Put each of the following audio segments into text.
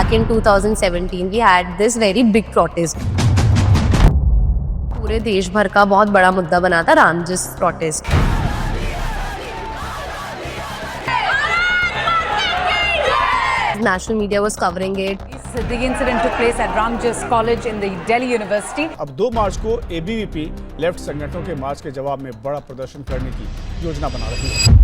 back in 2017 we had this very big protest. पूरे देश भर का बहुत बड़ा मुद्दा बना था Ramjas protest. National media was covering it. The incident took place at Ramjas College in the Delhi University. अब 2 मार्च को ABVP लेफ्ट संगठनों के मार्च के जवाब में बड़ा प्रदर्शन करने की योजना बना रही है.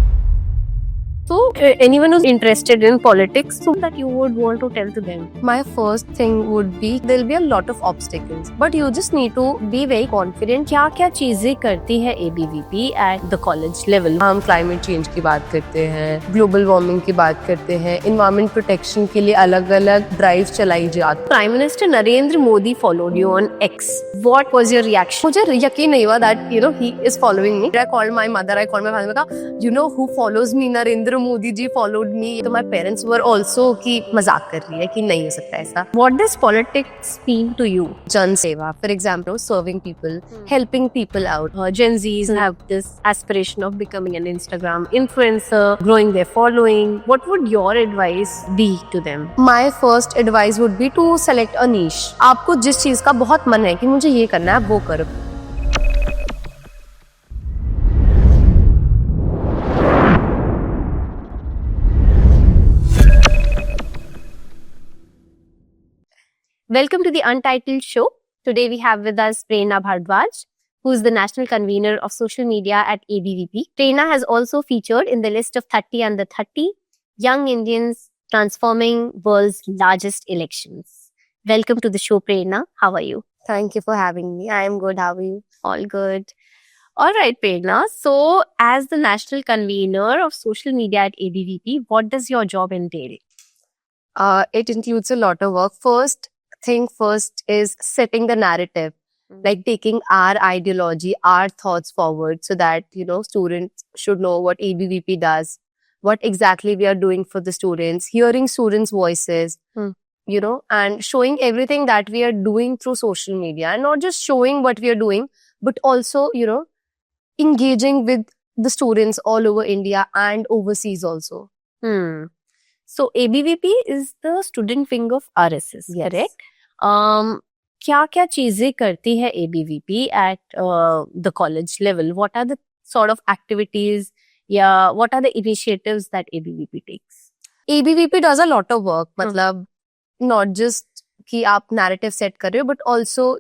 So anyone who's interested in politics, so that you would want to tell to them. My first thing would be there'll be a lot of obstacles, but you just need to be very confident. क्या क्या चीजें करती है ABVP at the college level? हम climate change की बात करते हैं, global warming की बात करते हैं, environment protection के लिए अलग-अलग drive चलाई जाती. Prime Minister Narendra Modi followed you on X. What was your reaction? मुझे यकीन नहीं हुआ that he is following me. I called my mother, I called my father. कहा, who follows me? Narendra Modi ji followed me. तो my parents were also कि मजाक कर रही है कि नहीं हो सकता ऐसा. What does politics mean to you? जन सेवा, for example, serving people, helping people out. Gen Zs have this aspiration of becoming an Instagram influencer, growing their following. What would your advice be to them? My first advice would be to select a niche. आपको जिस चीज का बहुत मन है कि मुझे ये करना है वो करो. Welcome to the Untitled Show. Today we have with us Prerna Bhardwaj, who is the national convener of social media at ABVP. Prerna has also featured in the list of 30 under 30 Young Indians Transforming World's Largest Elections. Welcome to the show, Prerna. How are you? Thank you for having me. I am good. How are you? All good. All right, Prerna. So, as the national convener of social media at ABVP, what does your job entail? It includes a lot of work. First is setting the narrative, like taking our ideology, our thoughts forward so that, students should know what ABVP does, what exactly we are doing for the students, hearing students' voices, and showing everything that we are doing through social media, and not just showing what we are doing, but also, engaging with the students all over India and overseas also. So ABVP is the student wing of RSS, yes. Correct? क्या-क्या चीजें करती है ABVP at the college level? What are the sort of activities? Yeah, what are the initiatives that ABVP takes? ABVP does a lot of work. मतलब not just कि आप narrative set कर रहे हो, but also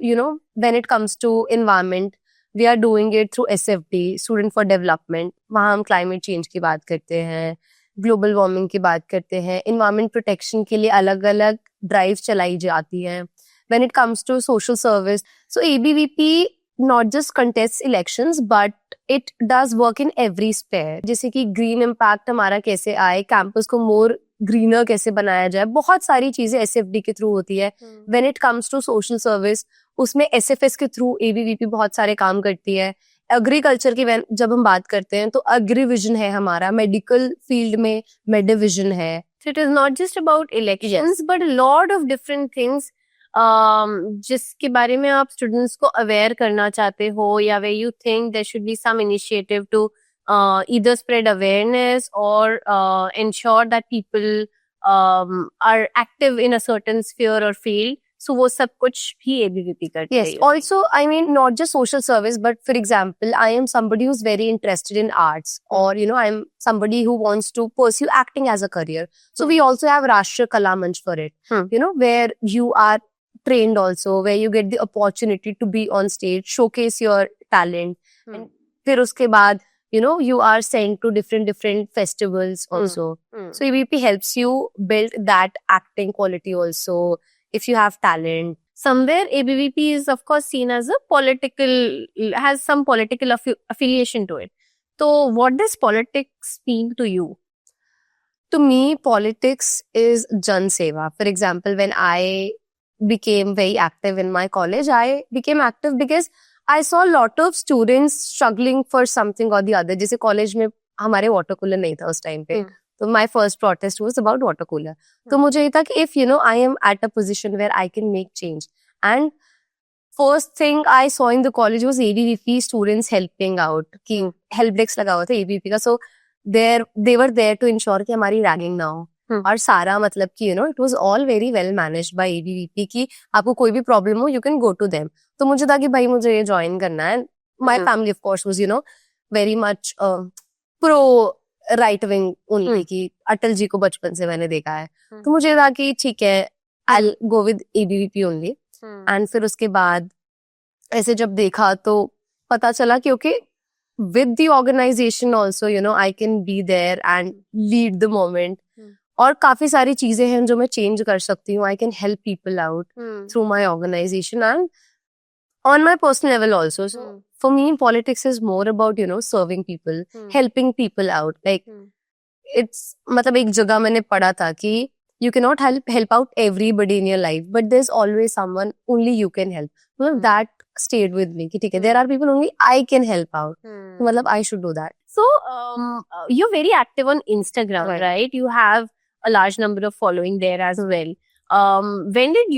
when it comes to environment, we are doing it through SFD, Student for Development. वहाँ हम climate change की बात करते हैं, ग्लोबल वार्मिंग की बात करते हैं, इन्वायरमेंट प्रोटेक्शन के लिए अलग-अलग ड्राइव चलाई जाती हैं. When it comes to social service, so ABVP not just contest elections but it does work in every sphere. जैसे कि ग्रीन इम्पैक्ट हमारा कैसे आए, कैंपस को मोर ग्रीनर कैसे बनाया जाए, बहुत सारी चीजें SFD के थ्रू होती है. When it comes to social service, उसमें SFS के थ्रू ABVP बहुत सारे काम करती है. एग्रीकल्चर की जब हम बात करते हैं तो एग्रीविजन है हमारा, मेडिकल फील्ड में मेडिविजन है. So it is not just about elections, but a lot of different things जिसके बारे में आप स्टूडेंट्स को अवेयर करना चाहते हो, या where you think there should be some initiative to either spread awareness or ensure that people are active in a certain sphere or field. So वो सब कुछ भी ABVP करती है. Yes. Also, I mean, not just social service, but for example, I am somebody who's very interested in arts, or I'm somebody who wants to pursue acting as a career. So we also have Rashtriya Kala Manch for it. Where you are trained also, where you get the opportunity to be on stage, showcase your talent, and फिर उसके बाद you are sent to different festivals also. So ABVP helps you build that acting quality also. If you have talent, somewhere ABVP is of course seen as has some political affiliation to it. So what does politics mean to you? To me, politics is jan seva. For example, when I became very active in my college, I became active because I saw a lot of students struggling for something or the other. जैसे college में हमारे water cooler नहीं था उस time पे. So my first protest was about water cooler. तो मुझे ये था कि if I am at a position where I can make change, and first thing I saw in the college was ABVP students helping out. कि help desk लगा हुआ था ABVP का, so they were there to ensure कि हमारी ragging ना हो. और सारा मतलब कि it was all very well managed by ABVP कि आपको कोई भी प्रॉब्लम हो you can go to them. तो मुझे था कि भाई मुझे ये ज्वाइन करना है. My family of course was very much pro right wing only कि अटल जी को बचपन से मैंने देखा है. तो मुझे था कि ठीक है I will go with ABVP only. And फिर उसके बाद ऐसे जब देखा तो पता चला कि okay with the organization also I can be there and lead the moment. और काफी सारी चीजें हैं जो मैं चेंज कर सकती हूँ. I can help people out through my organization and on my personal level also. So for me politics is more about serving people, helping people out. Like it's मतलब एक जगह मैंने पढ़ा था कि you cannot help out everybody in your life, but there's always someone only you can help. Well, that stayed with me कि ठीक है there are people only I can help out. तो मतलब I should do that. So you're very active on Instagram, right? You have a large number of following there as well. When did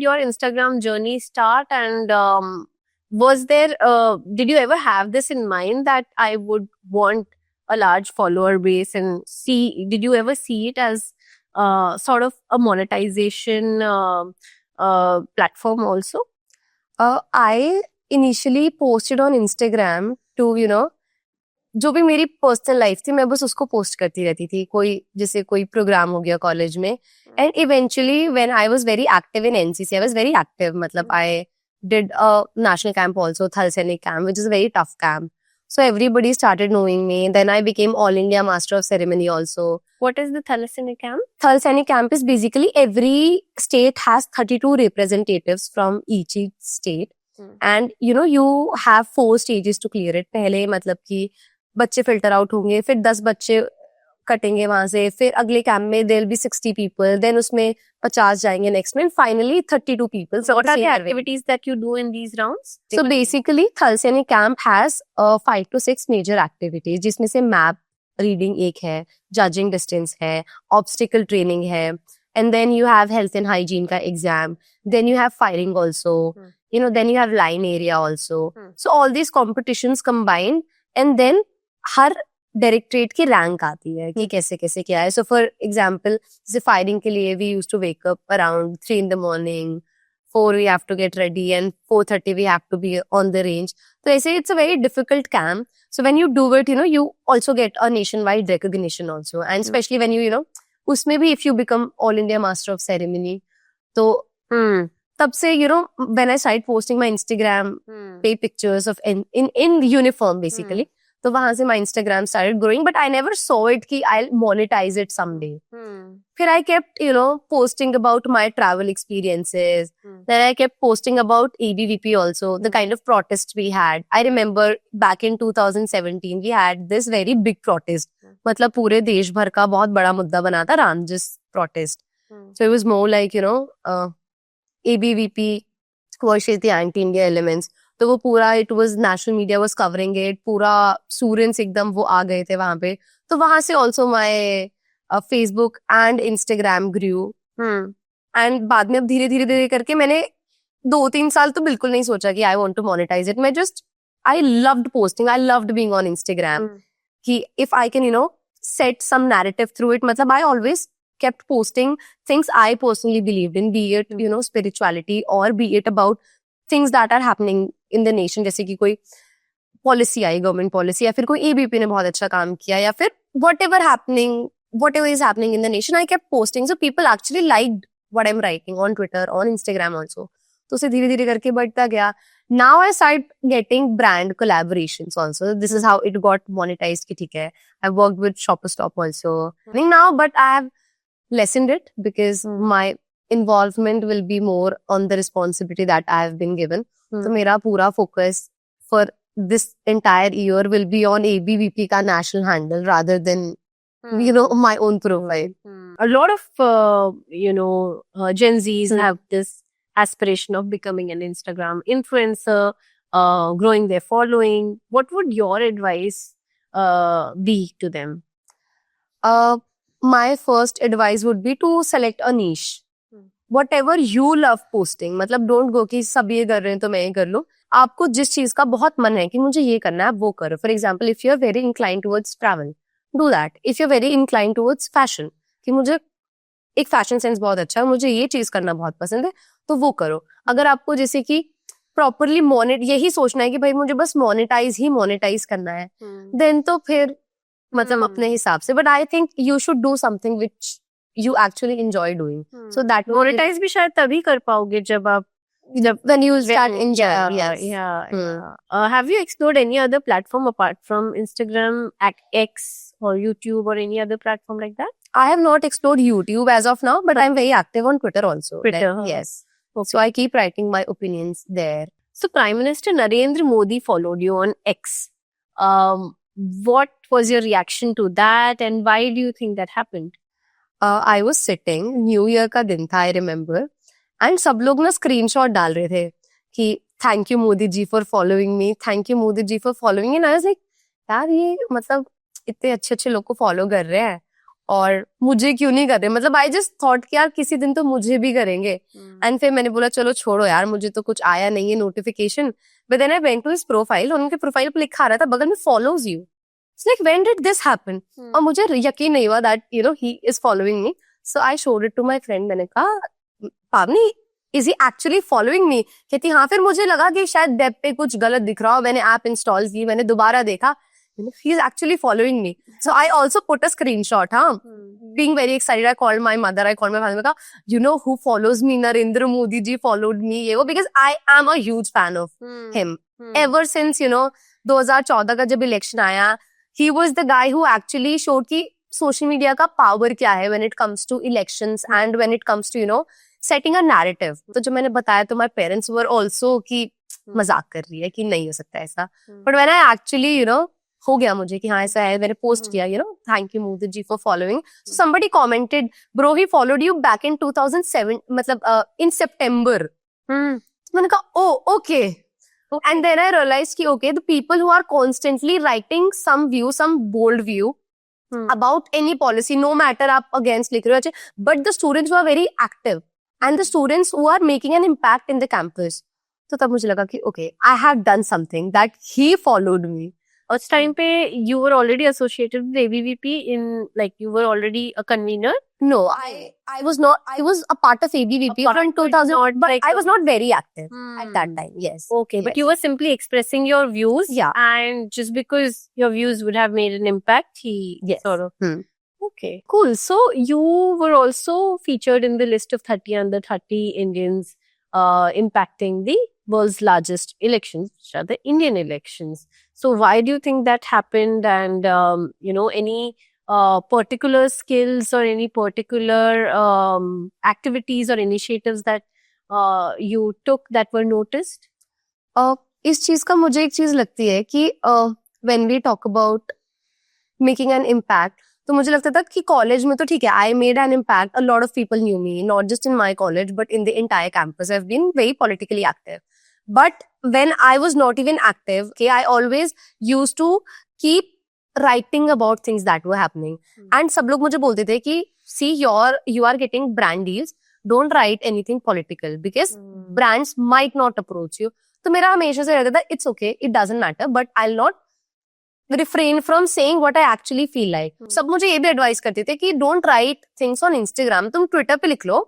your Instagram journey start, and did you ever have this in mind that I would want a large follower base, and did you ever see it as sort of a monetization platform also? I initially posted on Instagram to जो भी मेरी personal life थी मैं बस उसको post करती रहती थी. जैसे कोई प्रोग्राम हो गया कॉलेज में. And eventually when I was very active in NCC, I was very active. मतलब I did a national camp also, Thal Sainik camp, which is a very tough camp. So everybody started knowing me. Then I became All India Master of Ceremony also. What is the Thal Sainik Camp? Thal Sainik Camp is basically every state has 32 representatives from each state. And you have 4 stages to clear it. पहले मतलब कि बच्चे filter out होंगे, फिर 10 बच्चे कटेंगे वहां से, फिर अगले कैंप में there will be 60 people, then उसमें 50 जाएंगे नेक्स्ट में, finally 32 people. So what are the activities that you do in these rounds? So basically Thal Sainik Camp has 5 to 6 major activities, जिसमें से मैप रीडिंग एक है, judging distance है, obstacle training है, and then you have health and hygiene का exam, then you have firing also, then you have line area also. So all these competitions combined, and then हर directorate की rank आती है कि कैसे कैसे क्या है. सो फॉर एग्जाम्पल जैसे फायरिंग के लिए we used to wake up around 3 in the morning, 4 we have to get ready, and 4:30 we have to be on the range. So I say it's a very difficult camp. So when you do it, you also get a nationwide recognition also, and especially when you उसमें भी if you become All India Master of Ceremony, तो तब से when I started posting my Instagram पे pictures of in uniform basically. तो वहां से my Instagram started growing, but I never saw it कि I'll monetize it someday. फिर I kept posting about my travel experiences. Then I kept posting about ABVP also, the kind of protests we had. I remember back in 2017 we had this very big protest. मतलब पूरे देश भर का बहुत बड़ा मुद्दा बना था Ramjas protest. So it was more like ABVP versus the anti-India elements. तो वो पूरा it was national media was covering it, पूरा स्टूडेंट्स एकदम वो आ गए थे वहां पे. तो वहां से also my Facebook and Instagram grew. And बाद में अब धीरे धीरे करके मैंने 2-3 साल तो बिल्कुल नहीं सोचा कि I want to monetize it. मैं just I loved posting, I loved being on Instagram कि if I can set some narrative through it. मतलब I always kept posting things I personally believed in, be it spirituality or be it about things that are happening in the nation. जैसे कि कोई policy आई, government policy, या फिर कोई ABP ने बहुत अच्छा काम किया, या फिर whatever is happening in the nation, I kept posting. So people actually liked what I'm writing on Twitter, on Instagram also. तो उसे धीरे धीरे करके बढ़ता गया. Now I started getting brand collaborations also. This is how it got monetized कि ठीक है. I worked with Shopper Stop also. Now, but I have lessened it because my involvement will be more on the responsibility that I have been given. So मेरा पूरा focus for this entire year will be on ABVP का national handle rather than my own profile. A lot of Gen Zs have this aspiration of becoming an Instagram influencer, growing their following. What would your advice be to them? My first advice would be to select a niche. Whatever you love posting. मतलब don't go कि सब ये कर रहे हैं तो मैं ये कर लूं. आपको जिस चीज का बहुत मन है कि मुझे ये करना है, आप वो करो. For example, if you're very inclined towards travel, do that. If you're very inclined towards fashion, कि मुझे एक फैशन सेंस बहुत अच्छा है, मुझे ये चीज करना बहुत पसंद है, तो वो करो. अगर आपको जैसे कि प्रॉपरली यही सोचना है कि भाई मुझे बस मोनेटाइज करना है, देन तो फिर मतलब अपने हिसाब से. But I think you should do something which you actually enjoy doing, so that monetize भी शायद तभी कर पाओगे जब when you start enjoying. yeah, Yes. yeah, Hmm. yeah. Have you explored any other platform apart from Instagram, X or YouTube or any other platform like that? I have not explored YouTube as of now, but I'm very active on Twitter also. Twitter, huh? Yes. So I keep writing my opinions there. So Prime Minister Narendra Modi followed you on X. What was your reaction to that, and why do you think that happened? I was sitting, New Year का दिन था, I remember, and सब लोग ना screenshot डाल रहे थे कि thank you Modi ji for following me, thank you Modi ji for following. And I was like, यार ये मतलब इतने अच्छे अच्छे लोग को फॉलो कर रहे हैं और मुझे क्यों नहीं कर रहे. मतलब आई जस्ट थॉट कि यार किसी दिन तो मुझे भी करेंगे. एंड फिर मैंने बोला चलो छोड़ो यार, मुझे तो कुछ आया नहीं है notification. But then I went to his profile, उनके प्रोफाइल पे लिखा रहा था बगल में follows you. It's like when did this happen. और मुझे यकीन नहीं हुआ that you know he is following me. So I showed it to my friend. मैंने कहा Pavani is he actually following me. कहती हाँ. फिर मुझे लगा कि शायद वेब पे कुछ गलत दिख रहा हो. मैंने ऐप इंस्टॉल की, मैंने दोबारा देखा, he is actually following me. So I also put a screenshot, being very excited. I called my mother, I called my father. I said, you know who follows me? Narendra Modi ji followed me. Because I am a huge fan of him. Ever since, you know, 2014 का जब election आया, he was the guy who actually showed कि social media का power क्या है when it comes to elections and when it comes to, you know, setting a narrative. तो जब मैंने बताया तो my parents were also कि मजाक कर रही है कि नहीं हो सकता ऐसा. But when I actually, you know, हो गया मुझे कि हाँ ऐसा है, मैंने पोस्ट किया, you know, thank you Modi ji for following. So somebody commented, bro he followed you back in 2007, मतलब इन सितंबर. मैंने कहा oh okay. And then I realize कि okay, the people who are constantly writing some view, some bold view about any policy, no matter आप against लिख रहे हो, but the students who are very active and the students who are making an impact in the campus. तो तब मुझे लगा कि okay, I have done something that he followed me. At time pe you were already associated with ABVP in, like, you were already a convener? No, I was not. I was a part of ABVP from 2000, but I was not very active at that time. Yes. Okay, but Yes. you were simply expressing your views. Yeah. And just because your views would have made an impact, he Yes. sort of. Hmm. Okay, cool. So you were also featured in the list of 30 under 30 Indians impacting the world's largest elections, which are the Indian elections. So why do you think that happened? And you know, any particular skills or any particular activities or initiatives that you took that were noticed? इस चीज का मुझे एक चीज लगती है कि when we talk about making an impact, तो मुझे लगता था कि कॉलेज में तो ठीक है, I made an impact. A lot of people knew me, not just in my college, but in the entire campus. I've been very politically active. But when I was not even active, okay, I always used to keep writing about things that were happening. And सब लोग मुझे बोलते थे कि see, you are getting brand deals. Don't write anything political because brands might not approach you. तो मेरा हमेशा से रहता था, it's okay, it doesn't matter, but I'll not refrain from saying what I actually feel like. सब मुझे ये भी एडवाइस करते थे कि don't write things on Instagram. तुम ट्विटर पे लिख लो,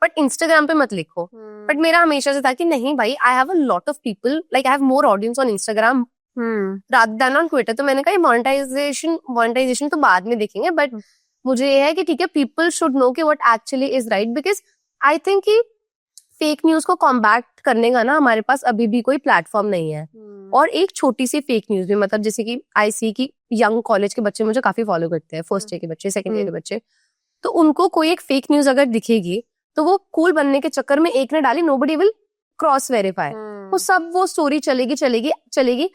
बट इंस्टाग्राम पे मत लिखो. बट मेरा हमेशा से था कि नहीं भाई, I have a lot of people, like I have more audience on Instagram rather than on Twitter. तो मैंने कहा मोनेटाइजेशन तो बाद में देखेंगे, बट मुझे ये है कि ठीक है, पीपल शुड नो कि what actually is right. Because I think कि फेक न्यूज को कॉम्बैट करने का ना हमारे पास अभी भी कोई प्लेटफॉर्म नहीं है. और एक छोटी सी फेक न्यूज भी, मतलब जैसे कि आई सी की यंग कॉलेज के बच्चे मुझे काफी फॉलो करते हैं, फर्स्ट ईयर के बच्चे, सेकंड ईयर के बच्चे. तो उनको कोई एक फेक न्यूज अगर दिखेगी तो वो कूल बनने के चक्कर में एक ने डाली, नोबडी विल क्रॉस वेरीफाई. वो सब वो स्टोरी चलेगी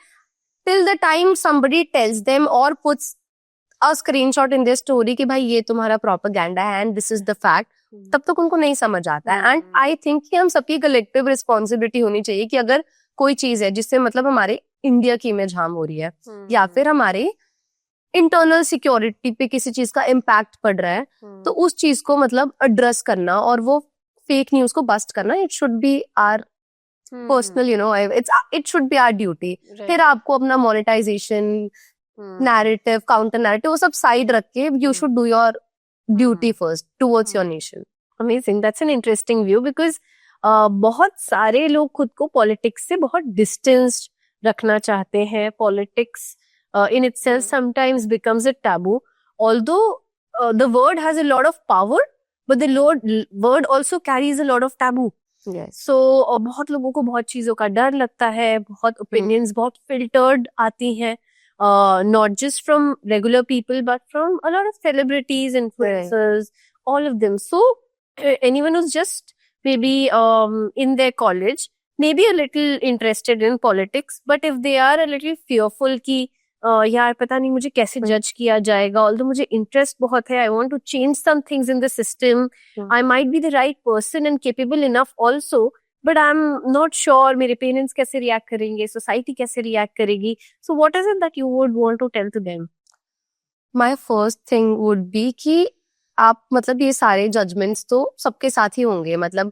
till the time somebody tells them और puts a screenshot in this story कि भाई ये तुम्हारा प्रोपेगेंडा है and this is the fact. तब तक उनको नहीं समझ आता है. एंड आई थिंक कि हम सबकी कलेक्टिव रिस्पॉन्सिबिलिटी होनी चाहिए कि अगर कोई चीज है जिससे मतलब हमारे इंडिया की इमेज हार्म हो रही है या फिर हमारे इंटरनल सिक्योरिटी पे किसी चीज का इम्पैक्ट पड़ रहा है, तो उस चीज को मतलब एड्रेस करना और वो फेक न्यूज को बस्ट करना, it should be our personal, you know, it should be our duty. फिर आपको अपना मोनेटाइजेशन, नैरेटिव, काउंटर नैरेटिव, वो सब साइड रख के you should do your duty first towards your nation. Amazing. That's an interesting view because बहुत सारे लोग खुद को पॉलिटिक्स से बहुत डिस्टेंस रखना चाहते हैं. Politics in itself sometimes becomes a taboo. Although the word has a lot of power, but the word also carries a lot of taboo. Yes. So बहुत लोगों को बहुत चीजों का डर लगता है, बहुत opinions बहुत filtered आती हैं, not just from regular people but from a lot of celebrities, influencers, all of them. So anyone who's just maybe in their college, maybe a little interested in politics, but if they are a little fearful कि यार पता नहीं मुझे कैसे जज किया जाएगा, although मुझे इंटरेस्ट बहुत है, I want to change some things in the system, I might be the right person and capable enough also, but I'm not sure मेरे पेरेंट्स कैसे रिएक्ट करेंगे, सोसाइटी कैसे रिएक्ट करेगी. So what is it that you would want to tell to them? My first thing would be कि आप मतलब ये सारे judgments तो सबके साथ ही होंगे. मतलब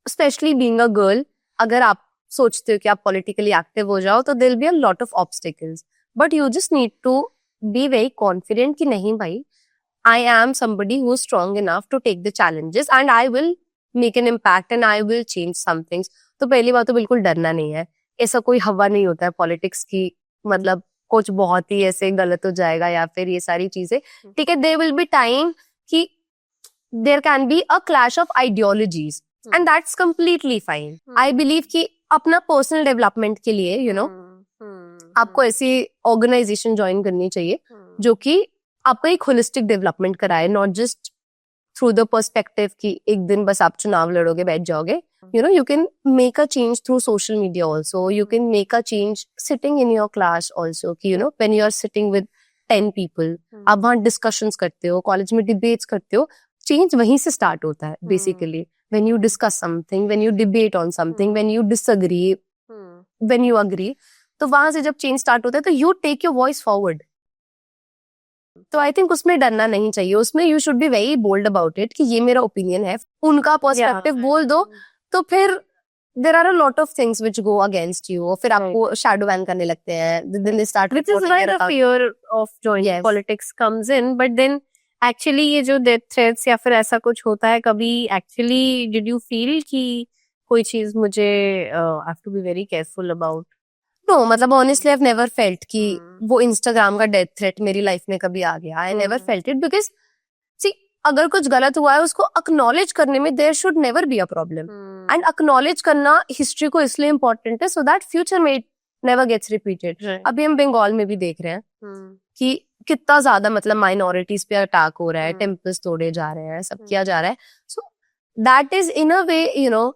especially being a girl, अगर आप सोचते हो कि आप politically active हो जाओ तो there will be a lot of obstacles. But you just need to be very confident कि नहीं भाई, I am somebody who is strong enough to take the challenges and I will make an impact and I will change some things. तो पहली बात तो बिल्कुल डरना नहीं है. ऐसा कोई हवा नहीं होता है पॉलिटिक्स की, मतलब कुछ बहुत ही ऐसे गलत हो जाएगा या फिर ये सारी चीजें. ठीक है, there will be time कि there can be a clash of ideologies and that's completely fine. I believe कि अपना पर्सनल डेवलपमेंट के लिए you know आपको ऐसी ऑर्गेनाइजेशन ज्वाइन करनी चाहिए जो कि आपका एक होलिस्टिक डेवलपमेंट कराए, not just through the perspective कि एक दिन बस आप चुनाव लड़ोगे बैठ जाओगे. You know, you can make a change through social media also, you can make a change sitting in your class also कि you know when you are sitting with 10 people, आप वहाँ डिस्कशंस करते हो, कॉलेज में debates करते हो, change वहीं से स्टार्ट होता है basically. When you discuss something, when you debate on something, when you disagree, when you agree, तो वहां से जब चेंज स्टार्ट होता है तो you take your voice forward. तो आई थिंक उसमें डरना नहीं चाहिए, उसमें you should be very bold about it कि ये मेरा ओपिनियन है, उनका पर्सपेक्टिव बोल दो, तो फिर there are a lot of things which go against you और फिर आपको शैडो बैन करने लगते हैं. Then they start, Which is why the fear of joining politics comes in. But then actually ये जो death threats या फिर ऐसा कुछ होता है, कभी actually did you feel कि कोई चीज मुझे I have to be very careful about? No, मतलब honestly I have never felt कि वो इंस्टाग्राम का डेथ थ्रेट मेरी लाइफ में कभी आ गया. I never felt it because see अगर कुछ गलत हुआ है उसको अक्नॉलेज करने में there should never be a problem. And acknowledge करना हिस्ट्री को इसलिए इम्पोर्टेंट है सो दैट फ्यूचर में नेवर गेट्स रिपीटेड. अभी हम बंगाल में भी देख रहे हैं कि कितना ज्यादा मतलब माइनॉरिटीज पे अटैक हो रहा है, टेम्पल्स तोड़े जा रहे हैं, सब किया जा रहा है. So that is in a way you know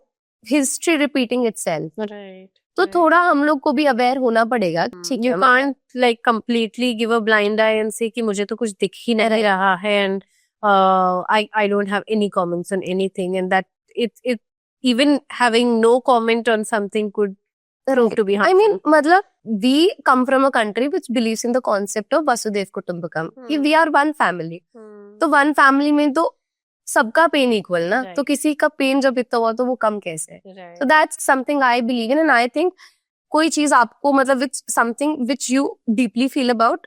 history repeating itself. Right. तो थोड़ा हम लोग को भी अवेयर होना पड़ेगा. ठीक You can't like completely give a blind eye and say कि मुझे तो कुछ दिख ही नहीं रहा है and I don't have any comments on anything and that it even having no comment on something could prove to be I harmful. mean, मतलब we come from a country which believes in the concept of Vasudev Kutumbakam. कि we are one family. तो one family में तो सबका pen equal ना, तो किसी का पेन जब इतना हुआ तो वो कम कैसे. So that's something I believe in and I think कोई चीज आपको मतलब something which you deeply feel about,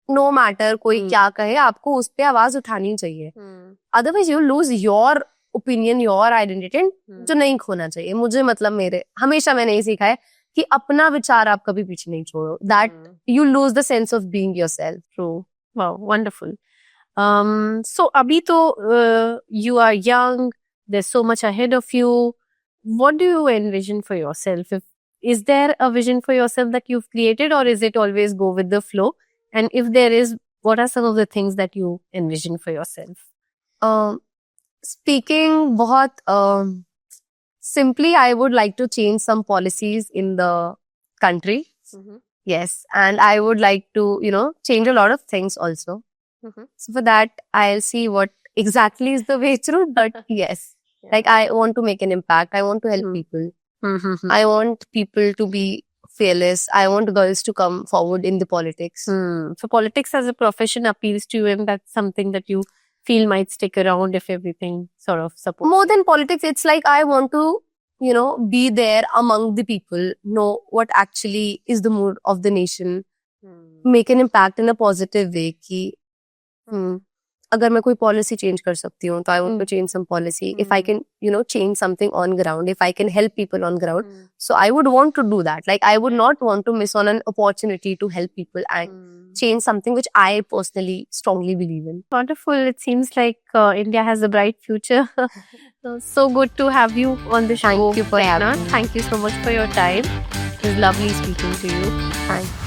no matter कोई क्या कहे, आपको उस पे आवाज उठानी चाहिए. Otherwise you lose your opinion, your identity, जो नहीं खोना चाहिए. मुझे मतलब मेरे हमेशा मैंने ये सीखा है कि अपना विचार आप कभी पीछे नहीं छोड़ो. That you lose the sense of being yourself. True. Wow, wonderful. So abhi to you are young, there's so much ahead of you. What do you envision for yourself? Is there a vision for yourself that you've created or is it always go with the flow? And if there is, what are some of the things that you envision for yourself? Speaking बहुत simply, I would like to change some policies in the country. Yes, and I would like to, you know, change a lot of things also. So for that, I'll see what exactly is the way through. But yes, like I want to make an impact. I want to help people. I want people to be fearless. I want girls to come forward in the politics. So politics as a profession appeals to you and that's something that you feel might stick around if everything sort of supports. More than politics, it's like I want to, you know, be there among the people, know what actually is the mood of the nation, make an impact in a positive way. Ki, अगर मैं कोई policy change कर सकती हूँ तो I want to change some policy if I can change something on ground if I can help people on ground so I would want to do that. Like I would not want to miss on an opportunity to help people and change something which I personally strongly believe in. Wonderful. It seems like India has a bright future. So good to have you on the show. Thank you for Prerna. having me. Thank you so much for your time. It was lovely speaking to you. Thanks.